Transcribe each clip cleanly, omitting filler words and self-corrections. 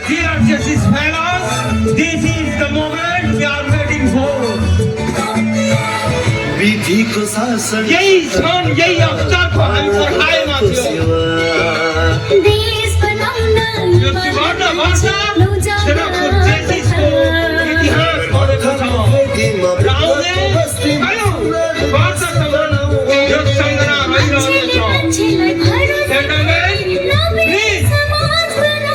Dear Justice fellows, this is the moment we are waiting for. विधिको शासन यही क्षण यही अवसरको हामी पर्खाइमा थियो। देश बनाउन यो सुवर्ण वर्ष जनकपुर जेसिसको इतिहास बनेको छ। र आउने कयौँ वर्षसम्म यो सङ्ग्राम रहिरहनेछ। Gentlemen, please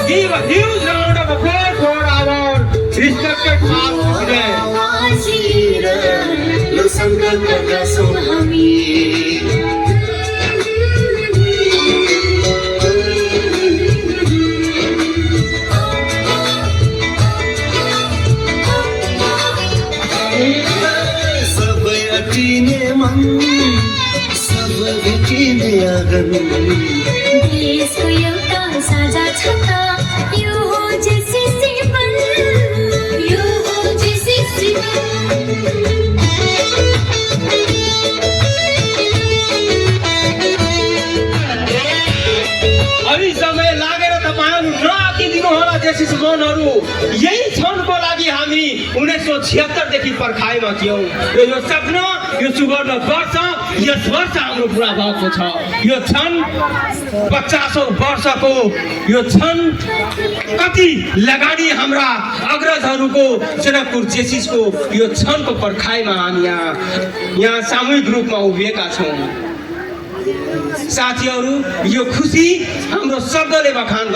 give a huge round of applause for our respected past president. संकल्पका छौँ हामी सबै अटिने मन सबै भेटिने आँगन देशको एउटा साझा छता यो हो जेसिसी बन यो हो जेसिसी अलि समय लागेर तपाईहरु नआतिदिनु होला जेसिस मनहरु। यही क्षणको लागि हामी 1976 देखि पर्खाइमा थियौं। यो सपना यो सुवर्ण वर्ष यस वर्ष हाम्रो पूरा भएको छ। यो क्षण 50औं वर्षको यो क्षण कति लगानी हाम्रा अग्रजहरूको जनकपुर जेसिसको यो क्षणको पर्खाइमा हामी यहाँ सामूहिक रूपमा उभिएका छौं। साथीहरु यो खुसी हाम्रो शब्दले बखान